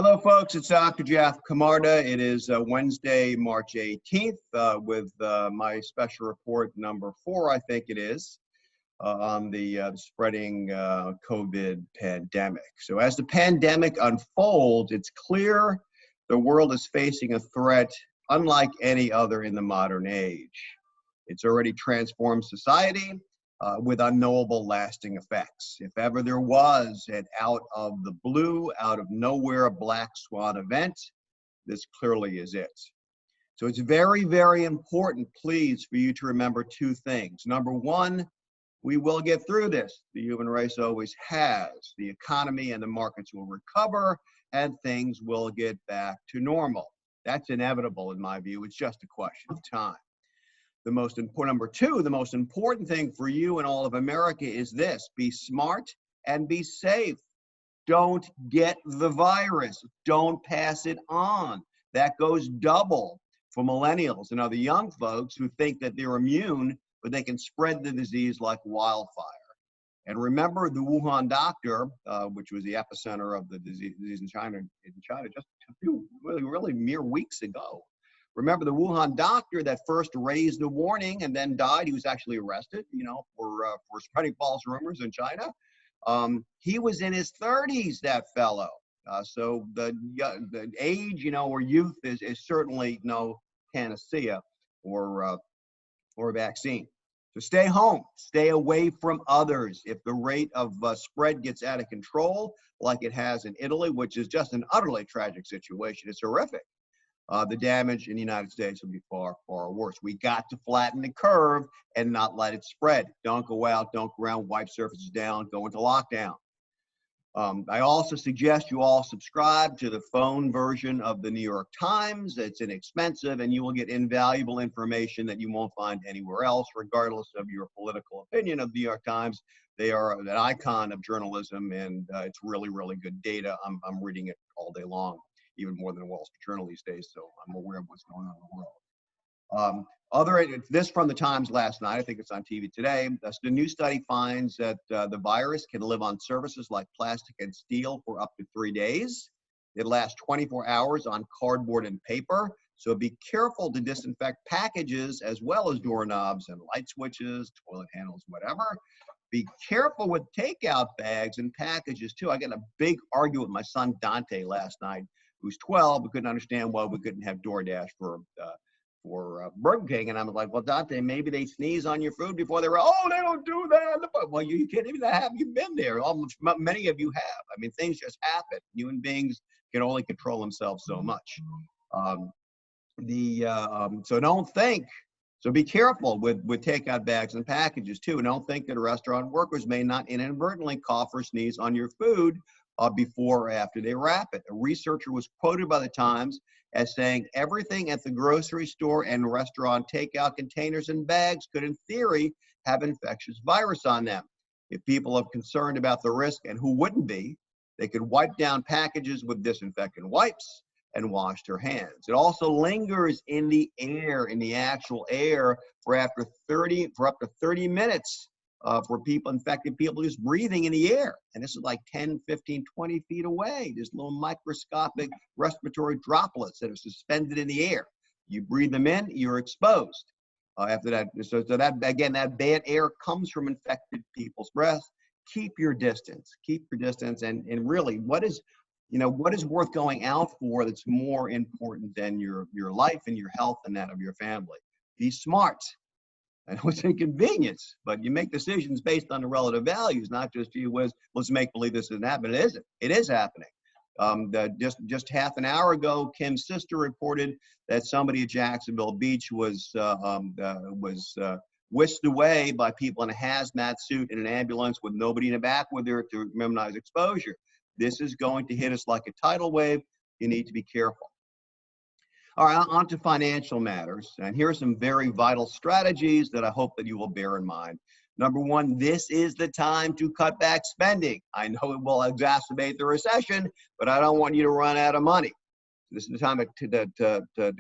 Hello, folks. It's Dr. Jeff Camarda. It is Wednesday, March 18th, with my special report number 4, I think it is, on the spreading COVID pandemic. So as the pandemic unfolds, it's clear the world is facing a threat unlike any other in the modern age. It's already transformed society with unknowable lasting effects. If ever there was an out of the blue, out of nowhere black swan event, this clearly is it. So it's very, very important, please, for you to remember 2 things. Number 1, we will get through this. The human race always has. The economy and the markets will recover and things will get back to normal. That's inevitable in my view. It's just a question of time. Number 2, the most important thing for you and all of America is this: be smart and be safe. Don't get the virus. Don't pass it on. That goes double for millennials and other young folks who think that they're immune, but they can spread the disease like wildfire. And remember the Wuhan doctor, which was the epicenter of the disease in China just a few really mere weeks ago. Remember the Wuhan doctor that first raised the warning and then died. He was actually arrested, for spreading false rumors in China. He was in his 30s, that fellow. So the age, or youth is certainly no panacea or vaccine. So stay home, stay away from others. If the rate of spread gets out of control, like it has in Italy, which is just an utterly tragic situation, it's horrific. The damage in the United States will be far, far worse. We got to flatten the curve and not let it spread. Don't go out, don't go around, wipe surfaces down, go into lockdown. I also suggest you all subscribe to the phone version of the New York Times. It's inexpensive and you will get invaluable information that you won't find anywhere else, regardless of your political opinion of the New York Times. They are an icon of journalism and it's really, really good data. I'm reading it all day long, even more than the Wall Street Journal these days, so I'm aware of what's going on in the world. This from the Times last night, I think it's on TV today. The new study finds that the virus can live on surfaces like plastic and steel for up to 3 days. It lasts 24 hours on cardboard and paper, so be careful to disinfect packages as well as doorknobs and light switches, toilet handles, whatever. Be careful with takeout bags and packages too. I got a big argument with my son Dante last night, who's 12, but couldn't understand why we couldn't have DoorDash for Burger King. And I was like, well, Dante, maybe they sneeze on your food before they were, oh, they don't do that. Well, you can't even have, you've been there. Many of you have. I mean, things just happen. Human beings can only control themselves so much. So don't think, so be careful with takeout bags and packages too. And don't think that restaurant workers may not inadvertently cough or sneeze on your food before or after they wrap it. A researcher was quoted by the Times as saying everything at the grocery store and restaurant takeout containers and bags could in theory have infectious virus on them. If people are concerned about the risk, and who wouldn't be, they could wipe down packages with disinfectant wipes and wash their hands. It also lingers in the air, in the actual air, for up to 30 minutes. For infected people just breathing in the air. And this is like 10, 15, 20 feet away. There's little microscopic respiratory droplets that are suspended in the air. You breathe them in, you're exposed. After that, so that, again, that bad air comes from infected people's breath. Keep your distance, and really, what is worth going out for that's more important than your life and your health and that of your family? Be smart. I know it's inconvenience, but you make decisions based on the relative values, not just let's make believe this isn't happening. It isn't. It is happening. Just half an hour ago, Kim's sister reported that somebody at Jacksonville Beach was whisked away by people in a hazmat suit in an ambulance with nobody in the back with her to minimize exposure. This is going to hit us like a tidal wave. You need to be careful. All right, on to financial matters. And here are some very vital strategies that I hope that you will bear in mind. Number 1, this is the time to cut back spending. I know it will exacerbate the recession, but I don't want you to run out of money. This is the time to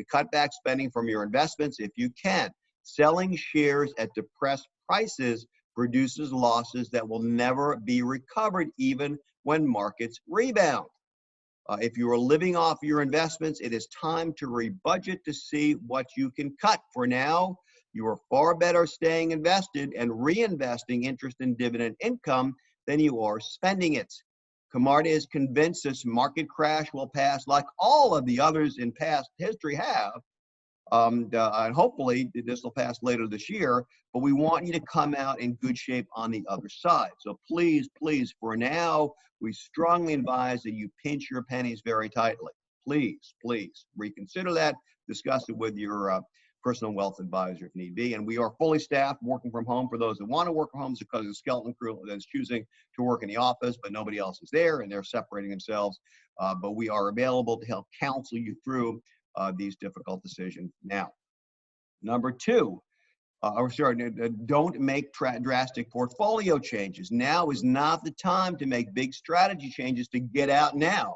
cut back spending from your investments if you can. Selling shares at depressed prices produces losses that will never be recovered even when markets rebound. If you are living off your investments, it is time to rebudget to see what you can cut. For now, you are far better staying invested and reinvesting interest and dividend income than you are spending it. Camarda is convinced this market crash will pass like all of the others in past history have. And hopefully this will pass later this year, but we want you to come out in good shape on the other side. So please, please, for now, we strongly advise that you pinch your pennies very tightly. Please, please reconsider that. Discuss it with your personal wealth advisor if need be. And we are fully staffed, working from home for those that want to work from home because of the skeleton crew that's choosing to work in the office, but nobody else is there and they're separating themselves. But we are available to help counsel you through these difficult decisions now. Number two, don't make drastic portfolio changes. Now is not the time to make big strategy changes to get out now.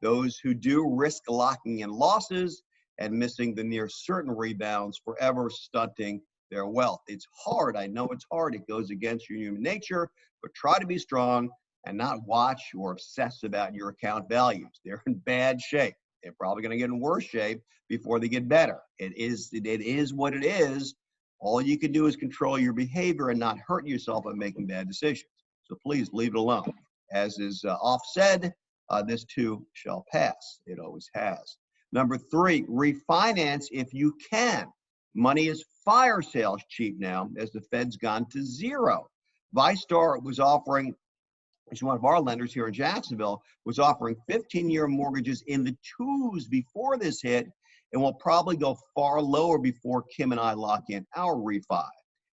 Those who do risk locking in losses and missing the near certain rebounds, forever stunting their wealth. It's hard. I know it's hard. It goes against your human nature, but try to be strong and not watch or obsess about your account values. They're in bad shape. They're probably going to get in worse shape before they get better. It is what it is. All you can do is control your behavior and not hurt yourself by making bad decisions. So please leave it alone. As is oft said, this too shall pass. It always has. Number three, refinance if you can. Money is fire sales cheap now as the Fed's gone to zero. ViStar was offering, which is one of our lenders here in Jacksonville, was offering 15-year mortgages in the 2s before this hit, and will probably go far lower before Kim and I lock in our refi.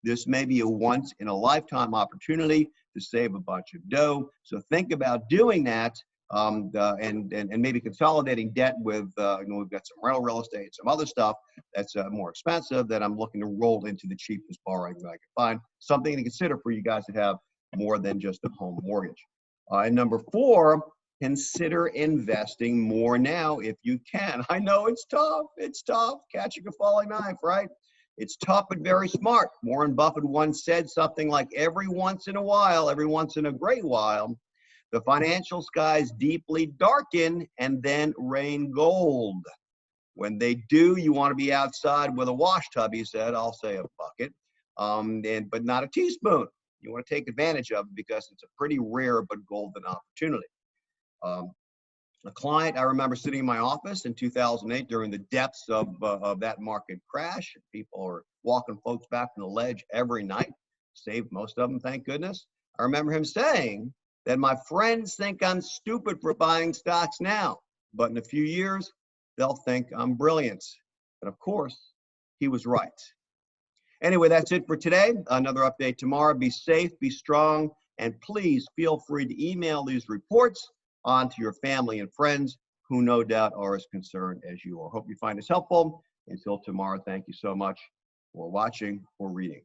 This may be a once-in-a-lifetime opportunity to save a bunch of dough, so think about doing that and maybe consolidating debt with, we've got some rental real estate, some other stuff that's more expensive that I'm looking to roll into the cheapest borrowing that I can find. Something to consider for you guys that have more than just a home mortgage. And number four, consider investing more now if you can. I know it's tough. It's tough. Catching a falling knife, right? It's tough but very smart. Warren Buffett once said something like, every once in a while, every once in a great while, the financial skies deeply darken and then rain gold. When they do, you want to be outside with a wash tub, he said. I'll say a bucket, but not a teaspoon. You want to take advantage of it because it's a pretty rare but golden opportunity. A client, I remember sitting in my office in 2008 during the depths of that market crash. People are walking folks back from the ledge every night. Saved most of them, thank goodness. I remember him saying that my friends think I'm stupid for buying stocks now, but in a few years, they'll think I'm brilliant. And of course, he was right. Anyway, that's it for today. Another update tomorrow. Be safe, be strong, and please feel free to email these reports on to your family and friends who no doubt are as concerned as you are. Hope you find this helpful. Until tomorrow, thank you so much for watching or reading.